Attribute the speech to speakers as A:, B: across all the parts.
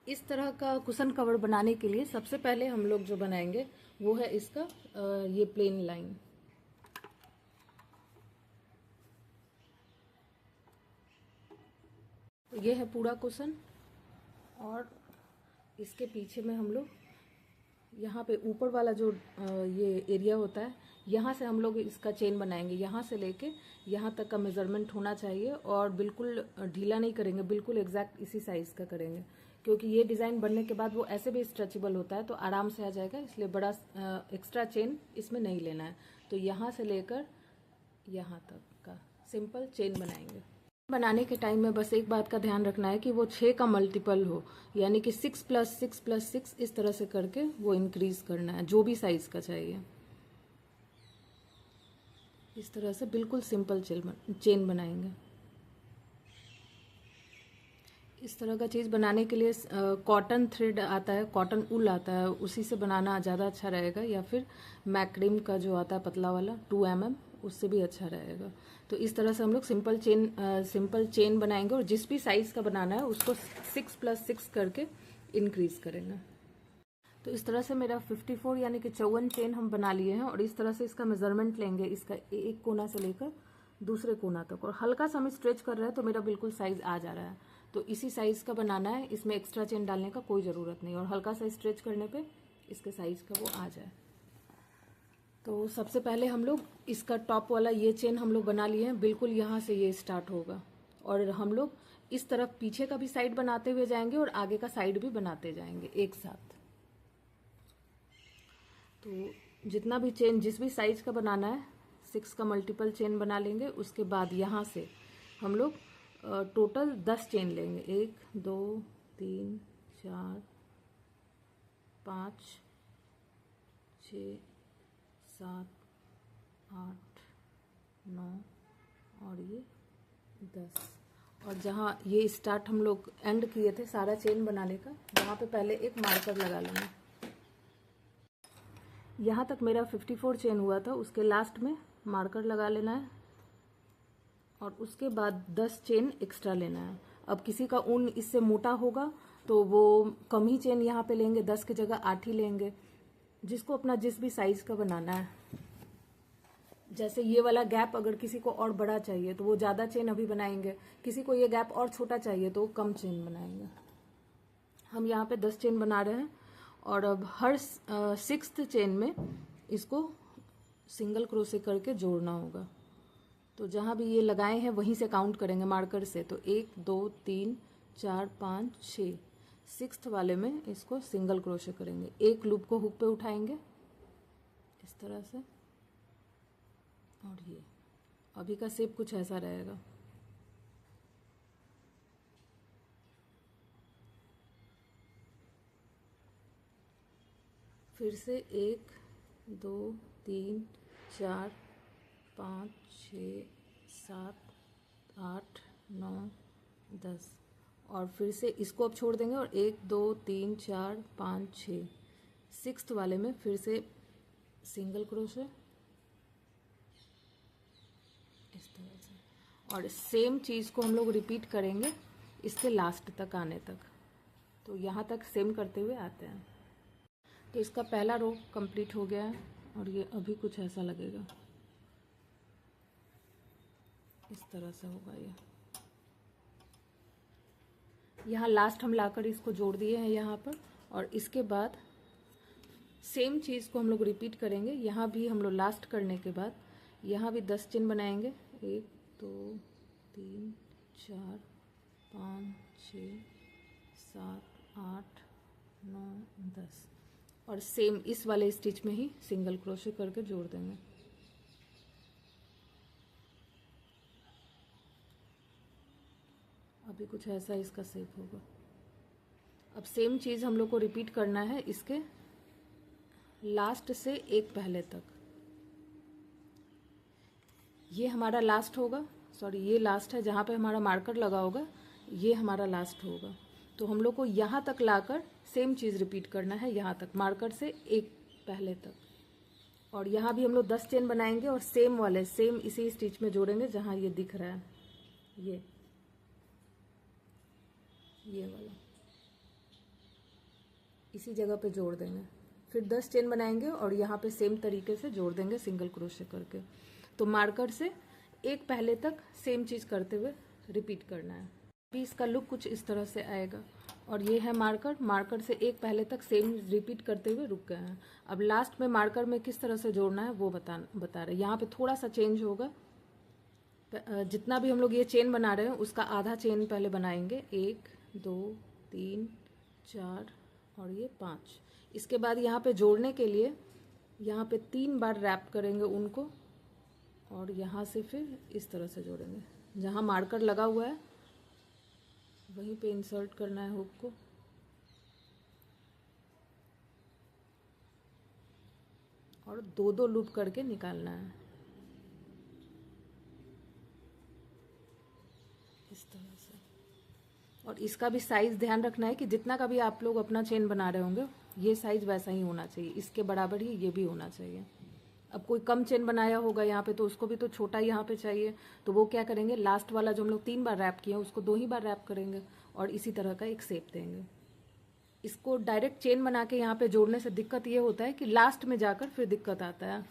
A: इस तरह का कुशन कवर बनाने के लिए सबसे पहले हम लोग जो बनाएंगे वो है इसका ये प्लेन लाइन। ये है पूरा कुशन और इसके पीछे में हम लोग यहाँ पे ऊपर वाला जो ये एरिया होता है यहाँ से हम लोग इसका चेन बनाएंगे। यहाँ से लेके यहाँ तक का मेज़रमेंट होना चाहिए और बिल्कुल ढीला नहीं करेंगे, बिल्कुल एग्जैक्ट इसी साइज़ का करेंगे, क्योंकि ये डिज़ाइन बनने के बाद वो ऐसे भी स्ट्रेचेबल होता है तो आराम से आ जाएगा, इसलिए बड़ा एक्स्ट्रा चेन इसमें नहीं लेना है। तो यहाँ से लेकर यहाँ तक का सिंपल चेन बनाएंगे। बनाने के टाइम में बस एक बात का ध्यान रखना है कि वो 6 का मल्टीपल हो, यानी कि 6 + 6 + 6 इस तरह से करके वो इंक्रीज करना है, जो भी साइज का चाहिए। इस तरह से बिल्कुल सिंपल चेन बनाएंगे। इस तरह का चीज़ बनाने के लिए कॉटन थ्रेड आता है, कॉटन ऊल आता है, उसी से बनाना ज़्यादा अच्छा रहेगा, या फिर मैक्रिम का जो आता है पतला वाला 2 mm, उससे भी अच्छा रहेगा। तो इस तरह से हम लोग सिंपल चेन बनाएंगे और जिस भी साइज़ का बनाना है उसको 6 + 6 करके इंक्रीज करेंगे। तो इस तरह से मेरा 54 यानी कि 54 चेन हम बना लिए हैं और इस तरह से इसका मेजरमेंट लेंगे, इसका एक कोना से लेकर दूसरे कोना तक, और हल्का सा हम स्ट्रेच कर रहे हैं तो मेरा बिल्कुल साइज आ जा रहा है। तो इसी साइज का बनाना है, इसमें एक्स्ट्रा चेन डालने का कोई ज़रूरत नहीं, और हल्का सा स्ट्रेच करने पे इसके साइज का वो आ जाए। तो सबसे पहले हम लोग इसका टॉप वाला ये चेन हम लोग बना लिए हैं, बिल्कुल यहाँ से ये स्टार्ट होगा और हम लोग इस तरफ पीछे का भी साइड बनाते हुए जाएंगे और आगे का साइड भी बनाते जाएंगे एक साथ। तो जितना भी चेन जिस भी साइज का बनाना है 6 का मल्टीपल चेन बना लेंगे। उसके बाद यहाँ से हम लोग टोटल 10 चेन लेंगे, 1 2 3 4 5 6 7 8 9 और ये 10। और जहाँ ये स्टार्ट हम लोग एंड किए थे सारा चेन बनाने का, वहाँ पे पहले एक मार्कर लगा लेंगे। यहाँ तक मेरा 54 चेन हुआ था, उसके लास्ट में मार्कर लगा लेना है और उसके बाद 10 चेन एक्स्ट्रा लेना है। अब किसी का ऊन इससे मोटा होगा तो वो कम ही चेन यहाँ पे लेंगे, 10 की जगह 8 ही लेंगे, जिसको अपना जिस भी साइज का बनाना है। जैसे ये वाला गैप अगर किसी को और बड़ा चाहिए तो वो ज़्यादा चेन अभी बनाएंगे, किसी को ये गैप और छोटा चाहिए तो वो कम चेन बनाएंगे। हम यहाँ पे 10 चेन बना रहे हैं और अब हर 6th चेन में इसको सिंगल क्रोशे करके जोड़ना होगा। तो जहाँ भी ये लगाए हैं वहीं से काउंट करेंगे मार्कर से, तो 1 2 3 4 5 6, 6th वाले में इसको सिंगल क्रोशे करेंगे। एक लूप को हुक पे उठाएंगे इस तरह से, और ये अभी का शेप कुछ ऐसा रहेगा। फिर से 1 2 3 4 5 6 7 8 9 10, और फिर से इसको अब छोड़ देंगे और 1 2 3 4 5 6, 6th वाले में फिर से सिंगल क्रोशे इस तरह से, और सेम चीज़ को हम लोग रिपीट करेंगे इसके लास्ट तक आने तक। तो यहाँ तक सेम करते हुए आते हैं। तो इसका पहला रो कंप्लीट हो गया है और ये अभी कुछ ऐसा लगेगा, इस तरह से होगा ये। यहाँ लास्ट हम लाकर इसको जोड़ दिए हैं यहाँ पर, और इसके बाद सेम चीज़ को हम लोग रिपीट करेंगे। यहाँ भी हम लोग लास्ट करने के बाद यहाँ भी 10 चेन बनाएंगे, 1 2 3 4 5 6 7 8 9 10, और सेम इस वाले स्टिच में ही सिंगल क्रोशे करके जोड़ देंगे। अभी कुछ ऐसा इसका शेप होगा। अब सेम चीज़ हम लोग को रिपीट करना है इसके लास्ट से एक पहले तक। ये हमारा लास्ट होगा, सॉरी ये लास्ट है, जहाँ पे हमारा मार्कर लगा होगा ये हमारा लास्ट होगा। तो हम लोग को यहाँ तक लाकर सेम चीज़ रिपीट करना है, यहाँ तक मार्कर से एक पहले तक। और यहाँ भी हम लोग 10 चेन बनाएंगे और सेम वाले सेम इसी स्टिच में जोड़ेंगे जहाँ ये दिख रहा है, ये वाला। इसी जगह पे जोड़ देंगे, फिर 10 चेन बनाएंगे और यहाँ पे सेम तरीके से जोड़ देंगे सिंगल क्रोशे करके। तो मार्कर से एक पहले तक सेम चीज़ करते हुए रिपीट करना है। अभी इसका लुक कुछ इस तरह से आएगा और ये है मार्कर। मार्कर से एक पहले तक सेम रिपीट करते हुए रुक गए हैं। अब लास्ट में मार्कर में किस तरह से जोड़ना है वो बता रहे हैं। यहाँ पे थोड़ा सा चेंज होगा, जितना भी हम लोग ये चेन बना रहे हैं उसका आधा चेन पहले बनाएंगे, 1 2 3 4 और ये 5। इसके बाद यहाँ पे जोड़ने के लिए यहाँ पे 3 बार रैप करेंगे उनको और यहाँ से फिर इस तरह से जोड़ेंगे। जहाँ मार्कर लगा हुआ है वहीं पे इंसर्ट करना है हुक को और 2-2 लूप करके निकालना है इस तरह से। और इसका भी साइज ध्यान रखना है कि जितना का भी आप लोग अपना चेन बना रहे होंगे ये साइज वैसा ही होना चाहिए, इसके बराबर ही ये भी होना चाहिए। अब कोई कम चेन बनाया होगा यहाँ पे तो उसको भी तो छोटा यहाँ पे चाहिए, तो वो क्या करेंगे, लास्ट वाला जो हम लोग 3 बार रैप किए उसको 2 ही बार रैप करेंगे और इसी तरह का एक शेप देंगे। इसको डायरेक्ट चेन बना के यहाँ पे जोड़ने से दिक्कत ये होता है कि लास्ट में जाकर फिर दिक्कत आता है।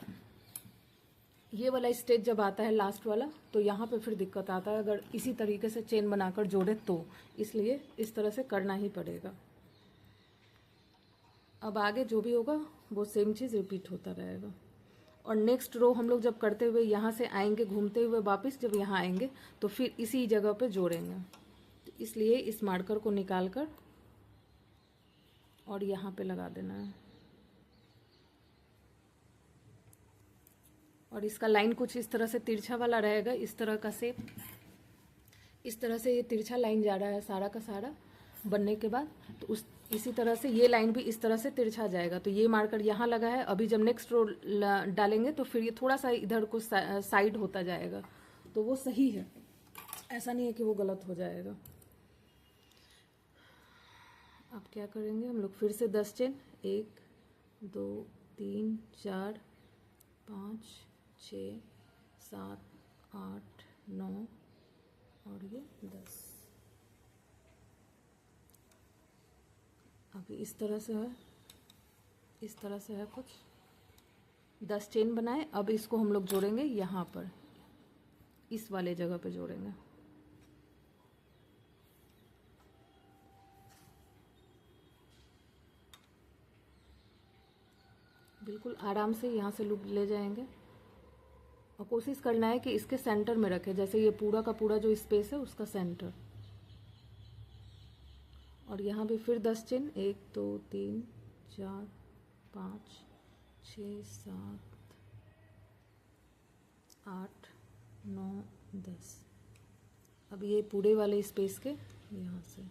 A: ये वाला स्टेज जब आता है लास्ट वाला तो यहाँ पे फिर दिक्कत आता है अगर इसी तरीके से चेन बनाकर जोड़े तो, इसलिए इस तरह से करना ही पड़ेगा। अब आगे जो भी होगा वो सेम चीज़ रिपीट होता रहेगा। और नेक्स्ट रो हम लोग जब करते हुए यहाँ से आएंगे घूमते हुए वापस जब यहाँ आएंगे तो फिर इसी जगह पे जोड़ेंगे। तो इसलिए इस मार्कर को निकाल कर और यहाँ पे लगा देना है और इसका लाइन कुछ इस तरह से तिरछा वाला रहेगा, इस तरह का शेप। इस तरह से ये तिरछा लाइन जा रहा है सारा का सारा बनने के बाद, तो इसी तरह से ये लाइन भी इस तरह से तिरछा जाएगा। तो ये मार्कर यहाँ लगा है, अभी जब नेक्स्ट रो डालेंगे तो फिर ये थोड़ा सा इधर को साइड होता जाएगा, तो वो सही है, ऐसा नहीं है कि वो गलत हो जाएगा। अब क्या करेंगे हम लोग, फिर से 10 चेन, 1 2 3 4 5 6 7 8 9 और ये 10। अभी इस तरह से है, इस तरह से है कुछ। 10 चेन बनाए, अब इसको हम लोग जोड़ेंगे यहाँ पर, इस वाले जगह पे जोड़ेंगे। बिल्कुल आराम से यहाँ से लूप ले जाएंगे और कोशिश करना है कि इसके सेंटर में रखें, जैसे ये पूरा का पूरा जो स्पेस है उसका सेंटर। और यहाँ भी फिर 10 चेन, 1 2 3 4 5 6 7 8 9 10। अब ये पूरे वाले स्पेस के यहाँ से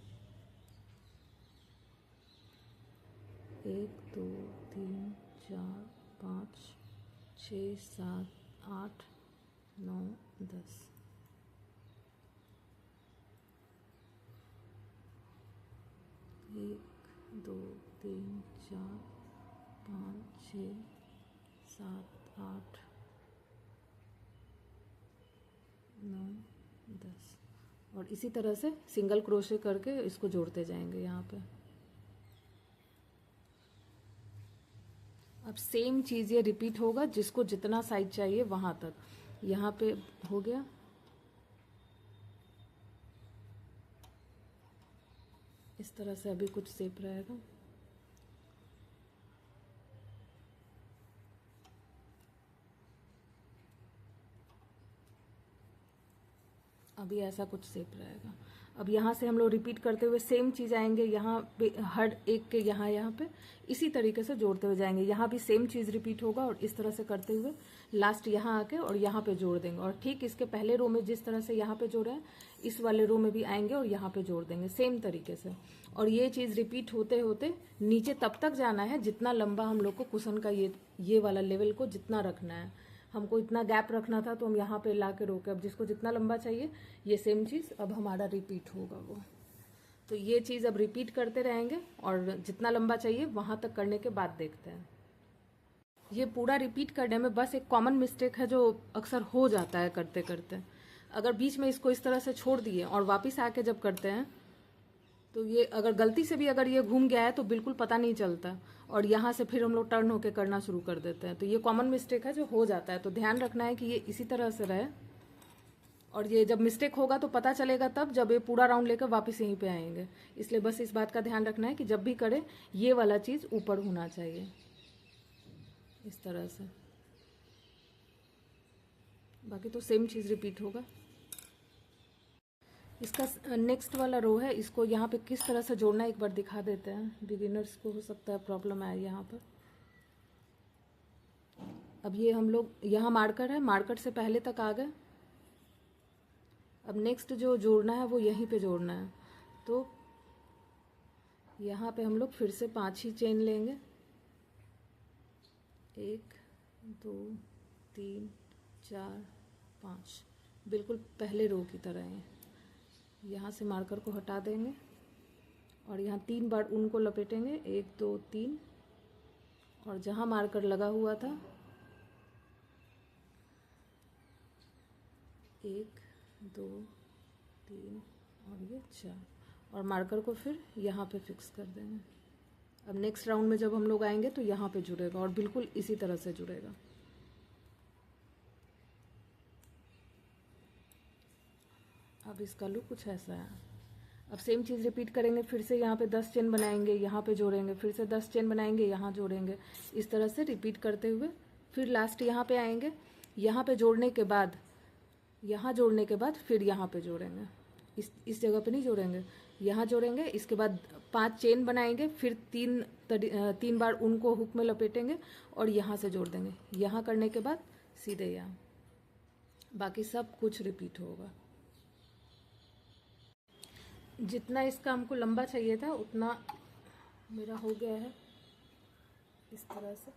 A: 1 2 3 4 5 6 7 8 9 10। एक 2 3 4 5 6 7 8 9 10 और इसी तरह से सिंगल क्रोशे करके इसको जोड़ते जाएंगे यहाँ पे। अब सेम चीज़ ये रिपीट होगा, जिसको जितना साइज चाहिए वहाँ तक। यहाँ पे हो गया, इस तरह से अभी कुछ शेप रहेगा। अभी ऐसा कुछ शेप रहेगा। अब यहाँ से हम लोग रिपीट करते हुए सेम चीज़ आएंगे यहाँ पे, हर एक के यहाँ पे इसी तरीके से जोड़ते हुए जाएंगे। यहाँ भी सेम चीज़ रिपीट होगा और इस तरह से करते हुए लास्ट यहाँ आके और यहाँ पे जोड़ देंगे। और ठीक इसके पहले रो में जिस तरह से यहाँ पे जोड़े हैं, इस वाले रो में भी आएंगे और यहाँ पे जोड़ देंगे सेम तरीके से। और ये चीज़ रिपीट होते होते नीचे तब तक जाना है जितना लंबा हम लोग को कुशन का ये वाला लेवल को जितना रखना है। हमको इतना गैप रखना था तो हम यहाँ पे ला के रोके। अब जिसको जितना लंबा चाहिए ये सेम चीज़ अब हमारा रिपीट होगा वो। तो ये चीज़ अब रिपीट करते रहेंगे और जितना लंबा चाहिए वहाँ तक करने के बाद देखते हैं। ये पूरा रिपीट करने में बस एक कॉमन मिस्टेक है जो अक्सर हो जाता है करते करते। अगर बीच में इसको इस तरह से छोड़ दिए और वापस आके जब करते हैं तो ये अगर गलती से भी अगर ये घूम गया है तो बिल्कुल पता नहीं चलता, और यहाँ से फिर हम लोग टर्न होके करना शुरू कर देते हैं। तो ये कॉमन मिस्टेक है जो हो जाता है, तो ध्यान रखना है कि ये इसी तरह से रहे। और ये जब मिस्टेक होगा तो पता चलेगा तब जब ये पूरा राउंड लेकर वापस यहीं पे आएंगे। इसलिए बस इस बात का ध्यान रखना है कि जब भी करें ये वाला चीज़ ऊपर होना चाहिए, इस तरह से। बाकी तो सेम चीज़ रिपीट होगा। इसका नेक्स्ट वाला रो है, इसको यहाँ पे किस तरह से जोड़ना है एक बार दिखा देते हैं। बिगिनर्स को हो सकता है प्रॉब्लम आए यहाँ पर। अब ये हम लोग यहाँ मार्कर है, मार्कर से पहले तक आ गए। अब नेक्स्ट जो जोड़ना है वो यहीं पे जोड़ना है। तो यहाँ पे हम लोग फिर से 5 ही चेन लेंगे, 1 2 3 4 5, बिल्कुल पहले रो की तरह है। यहाँ से मार्कर को हटा देंगे और यहाँ 3 बार उनको लपेटेंगे, 1 2 3, और जहाँ मार्कर लगा हुआ था 1 2 3 और ये 4, और मार्कर को फिर यहाँ पे फिक्स कर देंगे। अब नेक्स्ट राउंड में जब हम लोग आएंगे तो यहाँ पे जुड़ेगा और बिल्कुल इसी तरह से जुड़ेगा। अब इसका लुक कुछ ऐसा है। अब सेम चीज़ रिपीट करेंगे, फिर से यहाँ पे 10 चेन बनाएंगे, यहाँ पे जोड़ेंगे, फिर से 10 चेन बनाएंगे, यहाँ जोड़ेंगे, इस तरह से रिपीट करते हुए फिर लास्ट यहाँ पे आएंगे। यहाँ पे जोड़ने के बाद, यहाँ जोड़ने के बाद फिर यहाँ पे जोड़ेंगे, इस जगह पे नहीं जोड़ेंगे, यहाँ जोड़ेंगे। इसके बाद 5 चेन बनाएंगे, फिर 3 बार उनको हुक में लपेटेंगे और यहाँ से जोड़ देंगे। यहाँ करने के बाद सीधे यहाँ, बाकी सब कुछ रिपीट होगा। जितना इसका हमको लंबा चाहिए था उतना मेरा हो गया है इस तरह से।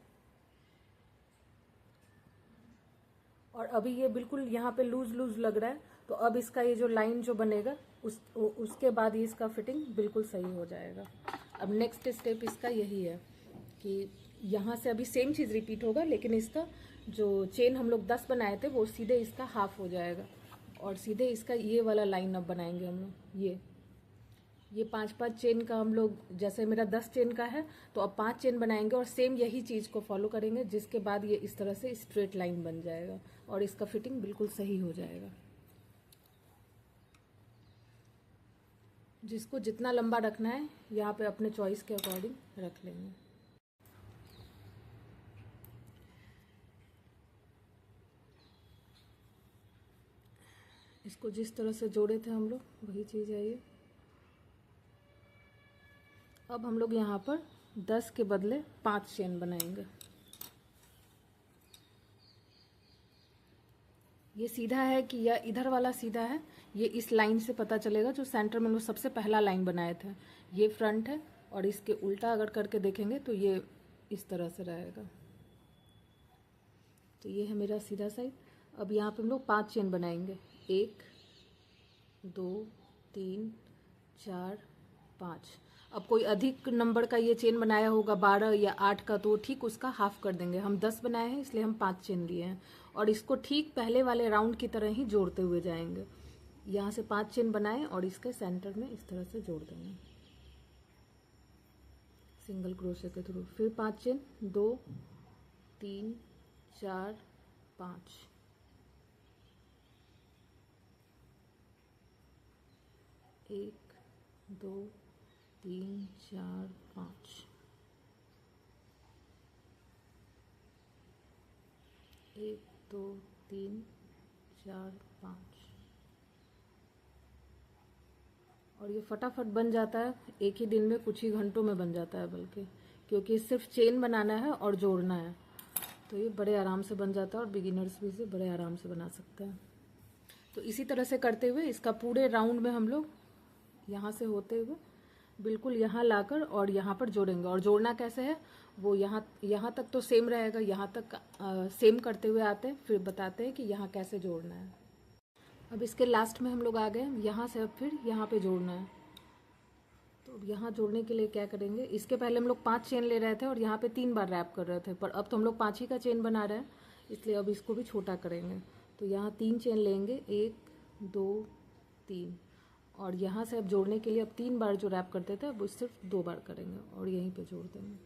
A: और अभी ये बिल्कुल यहाँ पे लूज लूज लग रहा है, तो अब इसका ये जो लाइन जो बनेगा उसके बाद ही इसका फिटिंग बिल्कुल सही हो जाएगा। अब नेक्स्ट स्टेप इसका यही है कि यहाँ से अभी सेम चीज़ रिपीट होगा, लेकिन इसका जो चेन हम लोग 10 बनाए थे वो सीधे इसका हाफ हो जाएगा, और सीधे इसका ये वाला लाइन अब बनाएंगे हम लोग। ये 5-5 चेन का हम लोग, जैसे मेरा 10 चेन का है तो अब 5 चेन बनाएंगे और सेम यही चीज़ को फॉलो करेंगे, जिसके बाद ये इस तरह से स्ट्रेट लाइन बन जाएगा और इसका फिटिंग बिल्कुल सही हो जाएगा। जिसको जितना लंबा रखना है यहाँ पे अपने चॉइस के अकॉर्डिंग रख लेंगे। इसको जिस तरह से जोड़े थे हम लोग वही चीज़ है ये। अब हम लोग यहाँ पर 10 के बदले 5 चेन बनाएंगे। ये सीधा है कि या इधर वाला सीधा है, ये इस लाइन से पता चलेगा जो सेंटर में हम लोग सबसे पहला लाइन बनाए थे। ये फ्रंट है और इसके उल्टा अगर करके देखेंगे तो ये इस तरह से रहेगा। तो ये है मेरा सीधा साइड। अब यहाँ पे हम लोग 5 चेन बनाएंगे, 1 2 3 4 5। अब कोई अधिक नंबर का ये चेन बनाया होगा 12 या 8 का, तो ठीक उसका हाफ कर देंगे। हम 10 बनाए हैं इसलिए हम 5 चेन लिए हैं, और इसको ठीक पहले वाले राउंड की तरह ही जोड़ते हुए जाएंगे। यहाँ से 5 चेन बनाएं और इसके सेंटर में इस तरह से जोड़ देंगे सिंगल क्रोशे के थ्रू। फिर 5 चेन, 2 3 4 5, 1 2 3 4 5, 1 2 3 4 5। और ये फटाफट बन जाता है, एक ही दिन में, कुछ ही घंटों में बन जाता है बल्कि, क्योंकि सिर्फ चेन बनाना है और जोड़ना है। तो ये बड़े आराम से बन जाता है और बिगिनर्स भी इसे बड़े आराम से बना सकते हैं। तो इसी तरह से करते हुए इसका पूरे राउंड में हम लोग यहाँ से होते हुए बिल्कुल यहाँ लाकर और यहाँ पर जोड़ेंगे। और जोड़ना कैसे है वो यहाँ तक तो सेम रहेगा, यहाँ तक सेम करते हुए आते हैं, फिर बताते हैं कि यहाँ कैसे जोड़ना है। अब इसके लास्ट में हम लोग आ गए, यहाँ से अब फिर यहाँ पे जोड़ना है। तो यहाँ जोड़ने के लिए क्या करेंगे, इसके पहले हम लोग 5 चेन ले रहे थे और यहाँ पे 3 बार रैप कर रहे थे, पर अब तो हम लोग 5 ही का चेन बना रहे हैं, इसलिए अब इसको भी छोटा करेंगे। तो यहाँ 3 चेन लेंगे, 1 2 3, और यहाँ से अब जोड़ने के लिए अब 3 बार जो रैप करते थे अब वो सिर्फ 2 बार करेंगे और यहीं पे जोड़ देंगे।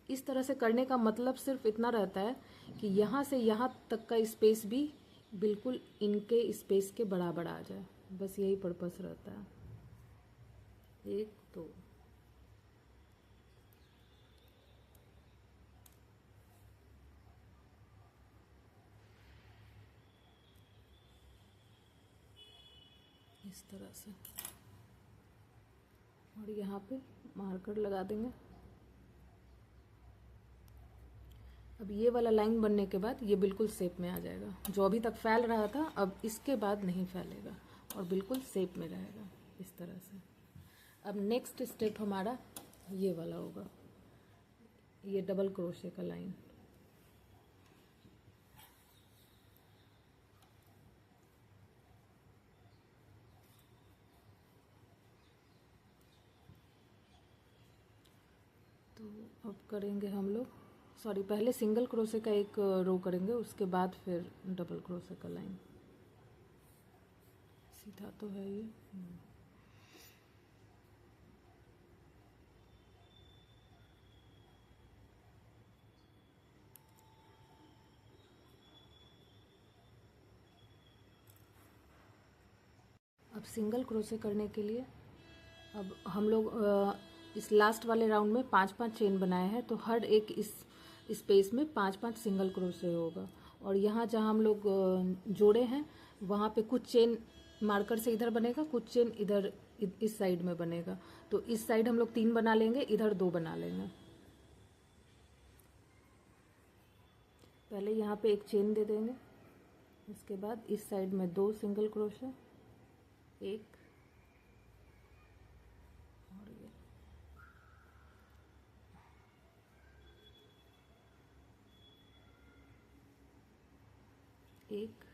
A: इस तरह से करने का मतलब सिर्फ इतना रहता है कि यहाँ से यहाँ तक का स्पेस भी बिल्कुल इनके स्पेस के बराबर आ जाए, बस यही पर्पस रहता है। 1 2 इस तरह से, और यहाँ पे मार्कर लगा देंगे। अब ये वाला लाइन बनने के बाद ये बिल्कुल शेप में आ जाएगा। जो अभी तक फैल रहा था अब इसके बाद नहीं फैलेगा और बिल्कुल शेप में रहेगा इस तरह से। अब नेक्स्ट स्टेप हमारा ये वाला होगा, ये डबल क्रोशे का लाइन। तो अब करेंगे हम लोग, सॉरी पहले सिंगल क्रोशे का एक रो करेंगे, उसके बाद फिर डबल क्रोशे का लाइन। सीधा तो है ये। अब सिंगल क्रोशे करने के लिए अब हम लोग इस लास्ट वाले राउंड में 5-5 चेन बनाए हैं, तो हर एक इस स्पेस में 5-5 सिंगल क्रोशे होगा। और यहाँ जहाँ हम लोग जोड़े हैं वहाँ पे कुछ चेन मार्कर से इधर बनेगा, कुछ चेन इधर इस साइड में बनेगा। तो इस साइड हम लोग 3 बना लेंगे, इधर 2 बना लेंगे। पहले यहाँ पे एक चेन दे देंगे, इसके बाद इस साइड में 2 सिंगल क्रोशे, 1 और ये 1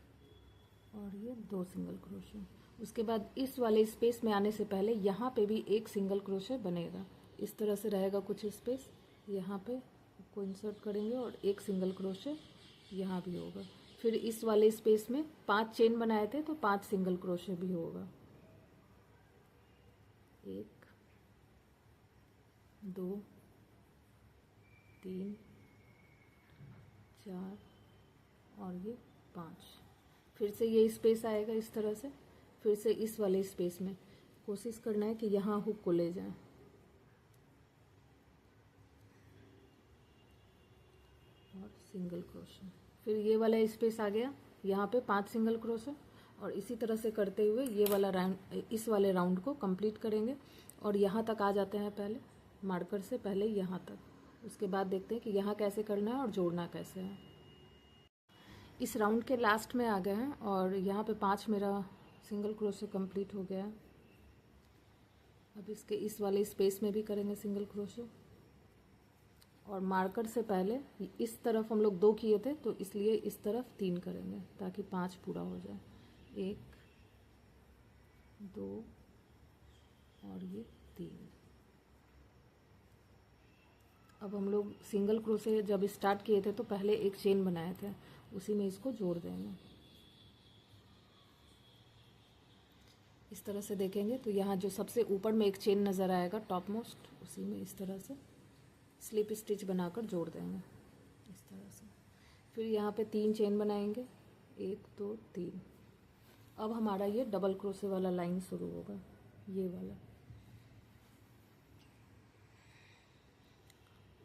A: और ये 2 सिंगल क्रोशे। उसके बाद इस वाले स्पेस में आने से पहले यहाँ पे भी एक सिंगल क्रोशे बनेगा। इस तरह से रहेगा कुछ स्पेस, यहाँ पे को इंसर्ट करेंगे और एक सिंगल क्रोशे यहाँ भी होगा। फिर इस वाले स्पेस में 5 चेन बनाए थे तो 5 सिंगल क्रोशे भी होगा। 1 2 3 4 और ये 5। फिर से ये स्पेस आएगा इस तरह से, फिर से इस वाले स्पेस में कोशिश करना है कि यहाँ हुक को ले जाएं और सिंगल क्रोशे। फिर ये वाला स्पेस आ गया, यहाँ पे 5 सिंगल क्रोशे और इसी तरह से करते हुए ये वाला राउंड, इस वाले राउंड को कंप्लीट करेंगे। और यहाँ तक आ जाते हैं पहले मार्कर से पहले यहाँ तक। उसके बाद देखते हैं कि यहाँ कैसे करना है और जोड़ना कैसे है। इस राउंड के लास्ट में आ गए हैं और यहाँ पे 5 मेरा सिंगल क्रोशे कंप्लीट हो गया है। अब इसके इस वाले स्पेस में भी करेंगे सिंगल क्रोशे और मार्कर से पहले इस तरफ हम लोग 2 किए थे तो इसलिए इस तरफ 3 करेंगे ताकि 5 पूरा हो जाए। 1 2 और ये 3। अब हम लोग सिंगल क्रोशे जब स्टार्ट किए थे तो पहले एक चेन बनाए थे, उसी में इसको जोड़ देंगे। इस तरह से देखेंगे तो यहाँ जो सबसे ऊपर में एक चेन नज़र आएगा टॉप मोस्ट, उसी में इस तरह से स्लिप स्टिच बनाकर जोड़ देंगे इस तरह से। फिर यहाँ पे 3 चेन बनाएंगे, 1 2 3। अब हमारा ये डबल क्रोशे वाला लाइन शुरू होगा, ये वाला।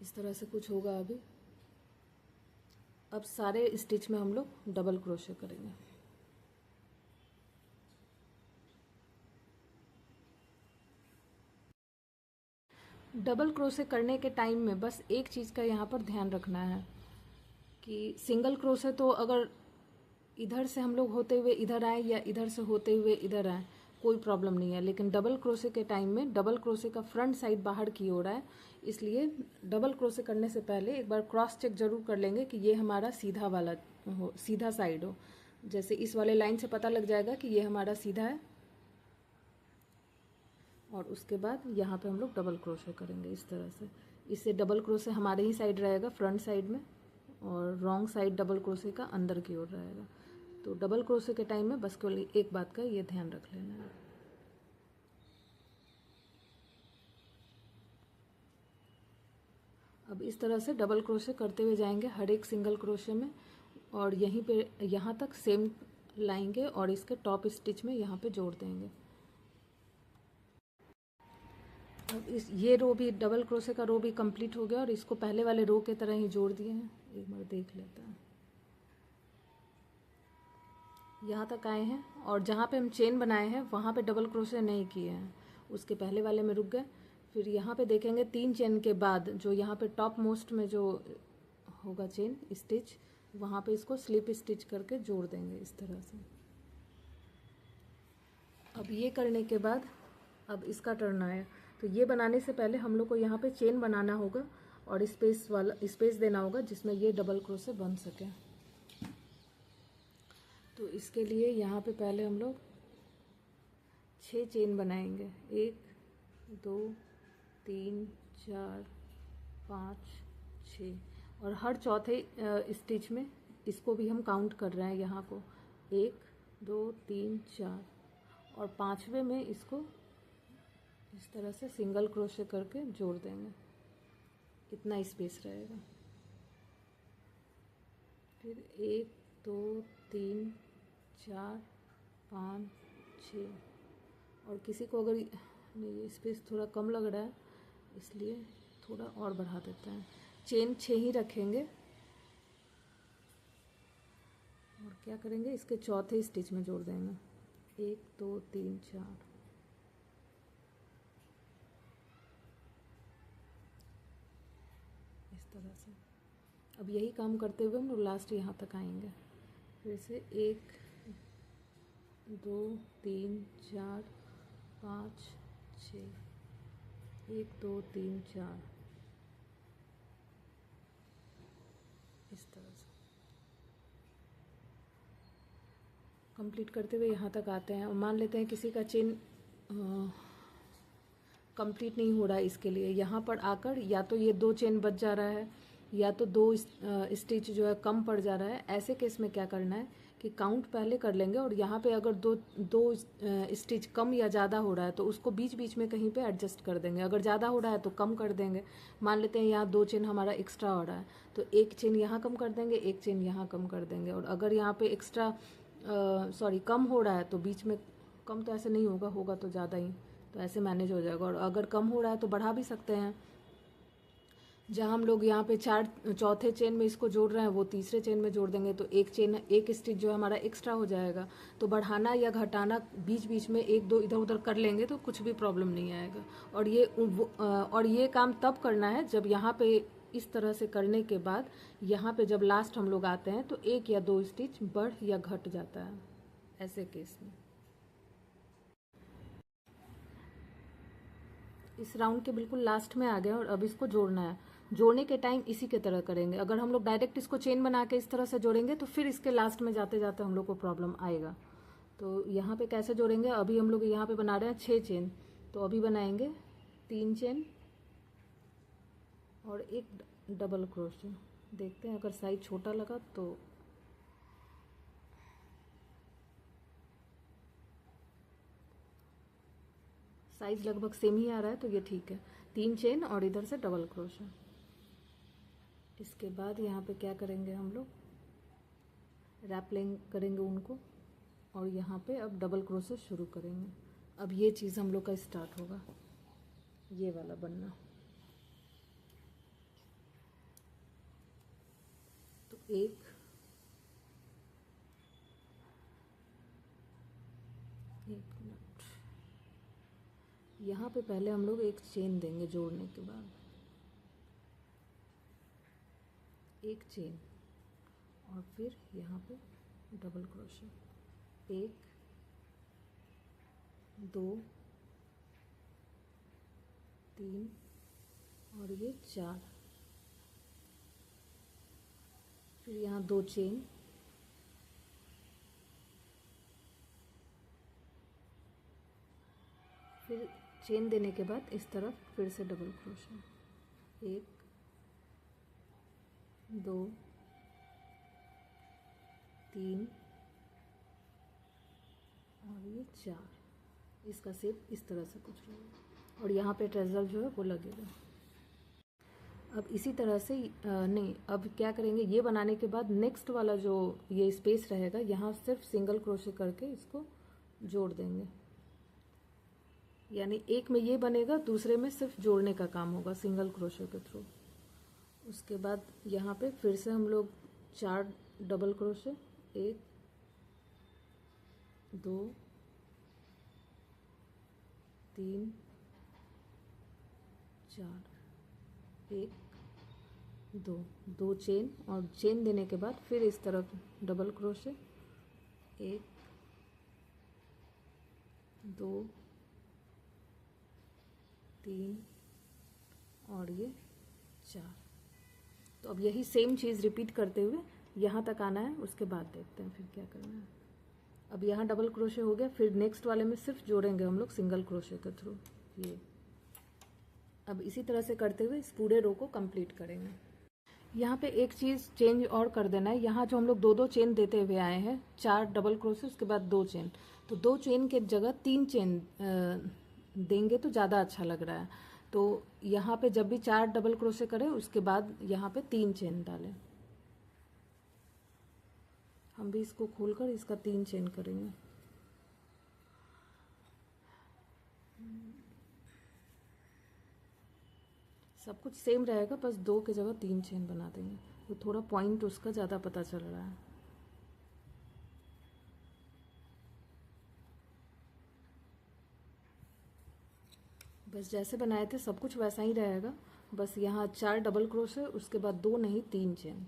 A: इस तरह से कुछ होगा अभी। अब सारे स्टिच में हम लोग डबल क्रोशे करेंगे। डबल क्रोशे करने के टाइम में बस एक चीज़ का यहाँ पर ध्यान रखना है कि सिंगल क्रोशे तो अगर इधर से हम लोग होते हुए इधर आए या इधर से होते हुए इधर आए कोई प्रॉब्लम नहीं है, लेकिन डबल क्रोशे के टाइम में डबल क्रोशे का फ्रंट साइड बाहर की ओर है, इसलिए डबल क्रोशे करने से पहले एक बार क्रॉस चेक जरूर कर लेंगे कि ये हमारा सीधा वाला हो, सीधा साइड हो। जैसे इस वाले लाइन से पता लग जाएगा कि ये हमारा सीधा है और उसके बाद यहाँ पे हम लोग डबल क्रोशे करेंगे इस तरह से। इससे डबल क्रोशे हमारे ही साइड रहेगा फ्रंट साइड में और रॉन्ग साइड डबल क्रोशे का अंदर की ओर रहेगा। तो डबल क्रोशे के टाइम में बस केवल एक बात का ये ध्यान रख लेना है। अब इस तरह से डबल क्रोशे करते हुए जाएंगे हर एक सिंगल क्रोशे में, और यहीं पे यहाँ तक सेम लाएंगे और इसके टॉप स्टिच में यहाँ पे जोड़ देंगे। अब ये रो भी, डबल क्रोशे का रो भी कंप्लीट हो गया और इसको पहले वाले रो के तरह ही जोड़ दिए हैं। एक बार देख लेते हैं। यहाँ तक आए हैं और जहाँ पे हम चेन बनाए हैं वहाँ पे डबल क्रोशे नहीं किए हैं, उसके पहले वाले में रुक गए। फिर यहाँ पे देखेंगे 3 चेन के बाद जो यहाँ पे टॉप मोस्ट में जो होगा चेन स्टिच, वहाँ पे इसको स्लिप स्टिच करके जोड़ देंगे इस तरह से। अब ये करने के बाद अब इसका टर्न आया, तो ये बनाने से पहले हम लोग को यहाँ पे चेन बनाना होगा और स्पेस देना होगा जिसमें ये डबल क्रोशे बन सके। तो इसके लिए यहाँ पे पहले हम लोग 6 चेन बनाएंगे। 1 2 3 4 5 6, और हर चौथे स्टिच में इसको भी हम काउंट कर रहे हैं यहाँ को, 1 2 3 4, और 5वें में इसको इस तरह से सिंगल क्रोशे करके जोड़ देंगे। इतना स्पेस रहेगा। फिर 1 2 3 4 5 6, और किसी को अगर ये स्पेस थोड़ा कम लग रहा है इसलिए थोड़ा और बढ़ा देते हैं। चेन 6 ही रखेंगे और क्या करेंगे, इसके चौथे स्टिच में जोड़ देंगे। 1 2 3 4, इस तरह से। अब यही काम करते हुए हम लोग लास्ट यहाँ तक आएंगे। फिर से 1 2 3 4 5 6, 1 2 3 4, इस तरह से कंप्लीट करते हुए यहाँ तक आते हैं। और मान लेते हैं किसी का चेन कंप्लीट नहीं हो रहा है, इसके लिए यहाँ पर आकर या तो ये 2 चेन बच जा रहा है या तो 2 स्टिच जो है कम पड़ जा रहा है। ऐसे केस में क्या करना है कि काउंट पहले कर लेंगे और यहाँ पे अगर दो स्टिच कम या ज़्यादा हो रहा है तो उसको बीच बीच में कहीं पे एडजस्ट कर देंगे। अगर ज़्यादा हो रहा है तो कम कर देंगे। मान लेते हैं यहाँ 2 चेन हमारा एक्स्ट्रा हो रहा है तो 1 चेन यहाँ कम कर देंगे, 1 चेन यहाँ कम कर देंगे। और अगर यहाँ पे एक्स्ट्रा कम हो रहा है तो बीच में, कम तो ऐसे नहीं होगा, होगा तो ज़्यादा ही, तो ऐसे मैनेज हो जाएगा। और अगर कम हो रहा है तो बढ़ा भी सकते हैं। जहाँ हम लोग यहाँ पे चौथे चेन में इसको जोड़ रहे हैं वो तीसरे चेन में जोड़ देंगे तो एक स्टिच जो है हमारा एक्स्ट्रा हो जाएगा। तो बढ़ाना या घटाना बीच बीच में 1 2 इधर उधर कर लेंगे तो कुछ भी प्रॉब्लम नहीं आएगा। और ये काम तब करना है जब यहाँ पे इस तरह से करने के बाद यहाँ पे जब लास्ट हम लोग आते हैं तो 1 या 2 स्टिच बढ़ या घट जाता है, ऐसे केस में। इस राउंड के बिल्कुल लास्ट में आ गए और अब इसको जोड़ना है। जोड़ने के टाइम इसी के तरह करेंगे। अगर हम लोग डायरेक्ट इसको चेन बना के इस तरह से जोड़ेंगे तो फिर इसके लास्ट में जाते जाते हम लोग को प्रॉब्लम आएगा। तो यहाँ पे कैसे जोड़ेंगे, अभी हम लोग यहाँ पे बना रहे हैं 6 चेन, तो अभी बनाएंगे 3 चेन और 1 डबल क्रोशे। देखते हैं अगर साइज छोटा लगा तो साइज लगभग सेम ही आ रहा है तो ये ठीक है। 3 चेन और इधर से डबल क्रोशे। इसके बाद यहाँ पे क्या करेंगे, हम लोग रैपलिंग करेंगे उनको और यहाँ पे अब डबल क्रोशे शुरू करेंगे। अब ये चीज़ हम लोग का स्टार्ट होगा, ये वाला बनना। तो एक मिनट, यहाँ पे पहले हम लोग 1 चेन देंगे जोड़ने के बाद, 1 चेन और फिर यहाँ पे डबल क्रोशे। 1 2 3 और ये 4, फिर यहाँ 2 चेन, फिर चेन देने के बाद इस तरफ फिर से डबल क्रोशे। 1 2 3 और ये 4। इसका शेप इस तरह से कुछ होगा और यहाँ पे ट्रेजल जो है वो लगेगा। अब इसी तरह से नहीं, अब क्या करेंगे, ये बनाने के बाद नेक्स्ट वाला जो ये स्पेस रहेगा यहाँ सिर्फ सिंगल क्रोशे करके इसको जोड़ देंगे। यानी एक में ये बनेगा, दूसरे में सिर्फ जोड़ने का काम होगा सिंगल क्रोशे के थ्रू। उसके बाद यहाँ पे फिर से हम लोग 4 डबल क्रोशे, 1 2 3 4 1 2 चेन, और चेन देने के बाद फिर इस तरफ डबल क्रोशे, 1 2 3 और ये 4। तो अब यही सेम चीज़ रिपीट करते हुए यहाँ तक आना है। उसके बाद देखते हैं फिर क्या करना है। अब यहाँ डबल क्रोशे हो गया, फिर नेक्स्ट वाले में सिर्फ जोड़ेंगे हम लोग सिंगल क्रोशे के थ्रू ये। अब इसी तरह से करते हुए इस पूरे रो को कंप्लीट करेंगे। यहाँ पे एक चीज़ चेंज और कर देना है, यहाँ जो हम लोग 2 चेन देते हुए आए हैं, 4 डबल क्रोशे उसके बाद 2 चेन, तो 2 चेन के जगह 3 चेन देंगे तो ज़्यादा अच्छा लग रहा है। तो यहाँ पे जब भी 4 डबल क्रोशे करें उसके बाद यहाँ पे 3 चेन डालें। हम भी इसको खोलकर इसका 3 चेन करेंगे। सब कुछ सेम रहेगा, बस 2 की जगह 3 चेन बना देंगे, तो थोड़ा पॉइंट उसका ज़्यादा पता चल रहा है। बस जैसे बनाए थे सब कुछ वैसा ही रहेगा, बस यहाँ 4 डबल क्रोशे उसके बाद 2 नहीं 3 चेन,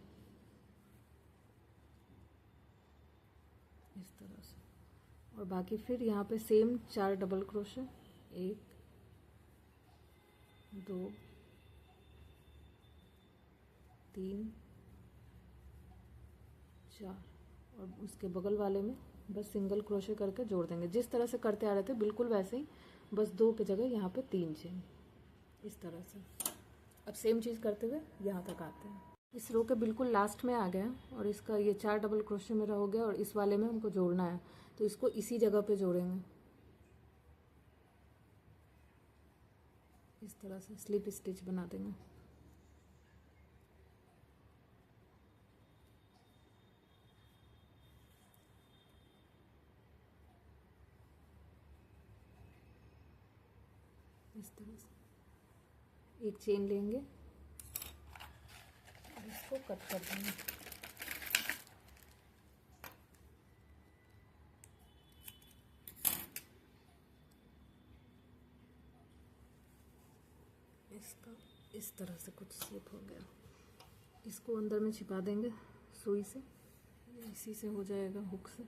A: इस तरह से। और बाकी फिर यहाँ पे सेम 4 डबल क्रोशे, 1 2 3 4, और उसके बगल वाले में बस सिंगल क्रोशे करके जोड़ देंगे, जिस तरह से करते आ रहे थे बिल्कुल वैसे ही, बस 2 की जगह यहाँ पे 3 चेन, इस तरह से। अब सेम चीज़ करते हुए यहाँ तक आते हैं। इस रो के बिल्कुल लास्ट में आ गया और इसका ये 4 डबल क्रोशे मेरा हो गया, और इस वाले में हमको जोड़ना है तो इसको इसी जगह पे जोड़ेंगे, इस तरह से स्लिप स्टिच बना देंगे। इस तरह से एक चेन लेंगे और इसको कट कर देंगे। इसका इस तरह से कुछ शेप हो गया, इसको अंदर में छिपा देंगे सुई से, इसी से हो जाएगा हुक से।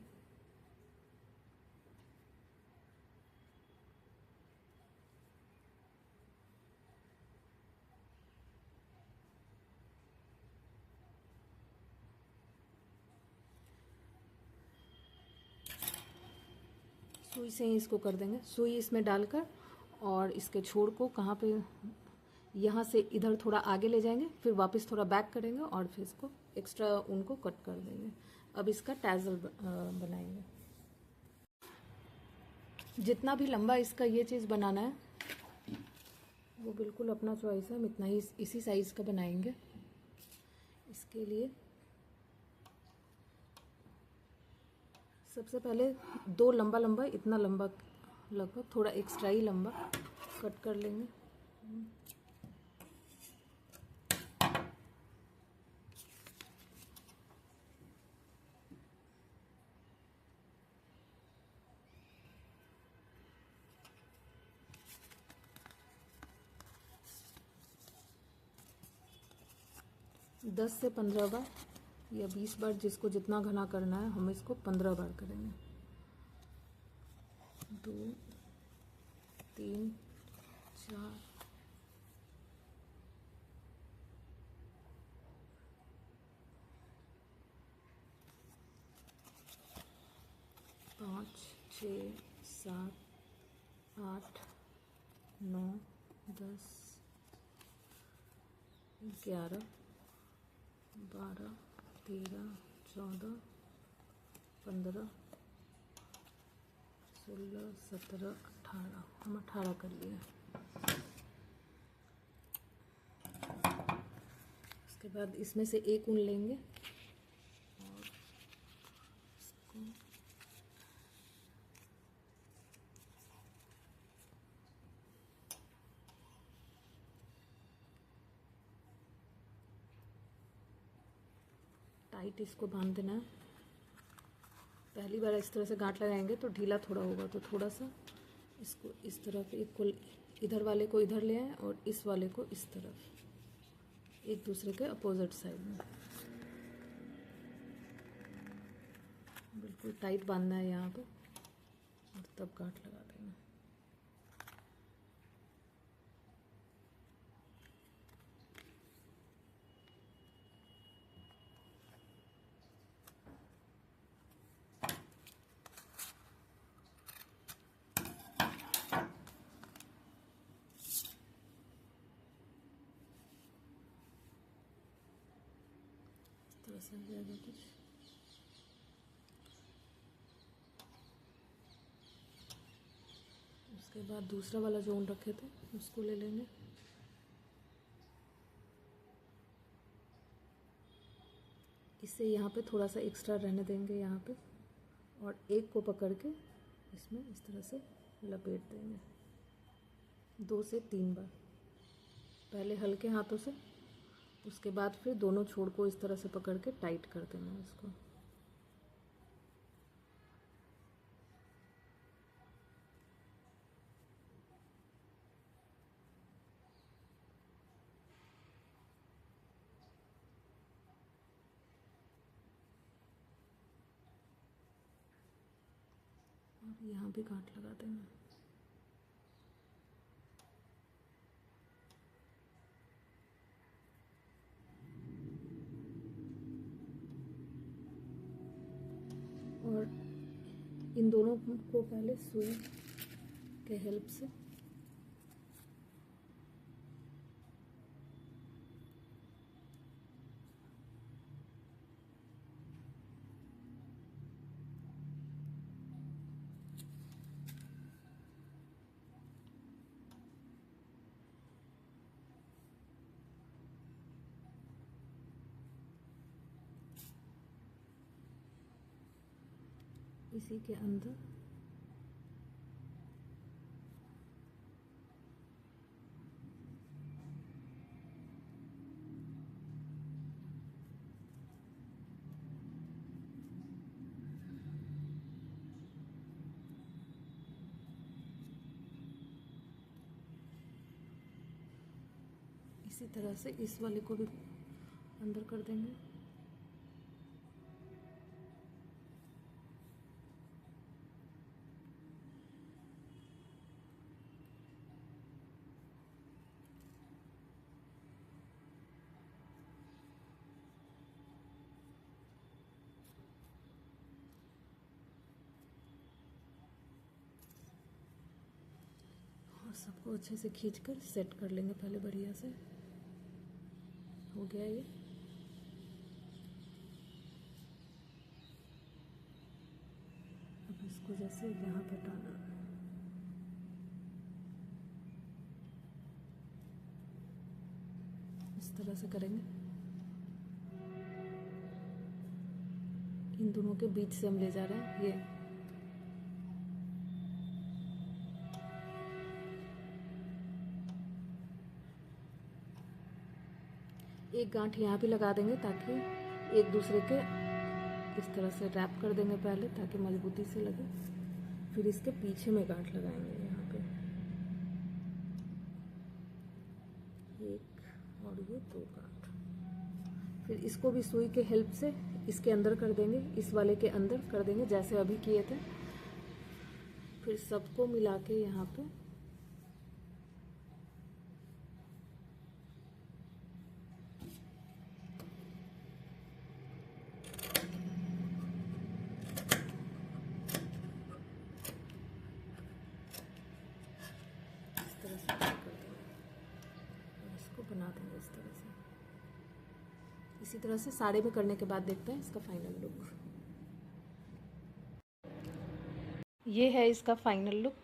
A: सुई से ही इसको कर देंगे, सुई इसमें डालकर, और इसके छोर को कहाँ पे, यहाँ से इधर थोड़ा आगे ले जाएंगे, फिर वापस थोड़ा बैक करेंगे और फिर इसको एक्स्ट्रा ऊन को कट कर देंगे। अब इसका टैजल बनाएंगे। जितना भी लंबा इसका ये चीज़ बनाना है वो बिल्कुल अपना चॉइस है, हम इतना ही इसी साइज़ का बनाएंगे। इसके लिए सबसे पहले 2 लंबा लंबा, इतना लंबा लगभग, थोड़ा एक्स्ट्रा ही लंबा कट कर लेंगे। दस से 15 बार या 20 बार, जिसको जितना घना करना है, हम इसको 15 बार करेंगे। 2 3 4 5 6 7 8 9 10 11 12 13 14 15 16 17 18, हम 18 कर लिए। उसके बाद इसमें से एक ऊन लेंगे और इसको टाइट इसको बांध देना है। पहली बार इस तरह से गांठ लगाएंगे तो ढीला थोड़ा होगा, तो थोड़ा सा इसको इस तरफ इधर वाले को इधर ले आए और इस वाले को इस तरफ, एक दूसरे के अपोजिट साइड में बिल्कुल टाइट बांधना है यहाँ पे और तब गांठ लगा देना। इस तरह से हो जाएगा कुछ। उसके बाद दूसरा वाला जो ऊन रखे थे उसको ले लेंगे। इससे यहाँ पे थोड़ा सा एक्स्ट्रा रहने देंगे यहाँ पे, और एक को पकड़ के इसमें इस तरह से लपेट देंगे 2 से 3 बार, पहले हल्के हाथों से, उसके बाद फिर दोनों छोर को इस तरह से पकड़ के टाइट कर देना इसको। और यहाँ भी गांठ लगा देना। और इन दोनों को पहले सुई के हेल्प से इसी के अंदर इसी तरह से इस वाले को भी अंदर कर देंगे। और सबको अच्छे से खींचकर सेट कर लेंगे पहले बढ़िया से। हो गया ये। अब इसको जैसे यहाँ पे डालना, इस तरह से करेंगे। इन दोनों के बीच से हम ले जा रहे हैं ये। एक गांठ यहाँ भी लगा देंगे ताकि एक दूसरे के इस तरह से रैप कर देंगे पहले, ताकि मजबूती से लगे। फिर इसके पीछे में गांठ लगाएंगे यहाँ पे, एक और ये 2 गांठ। फिर इसको भी सुई के हेल्प से इसके अंदर कर देंगे, इस वाले के अंदर कर देंगे जैसे अभी किए थे। फिर सबको मिला के यहाँ पे बना देंगे इस तरह से। इसी तरह से साड़े में करने के बाद देखते हैं इसका फाइनल लुक। ये है इसका फाइनल लुक।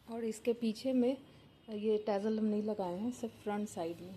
A: और इसके पीछे में ये टैजल हम नहीं लगाए हैं, सिर्फ फ्रंट साइड में।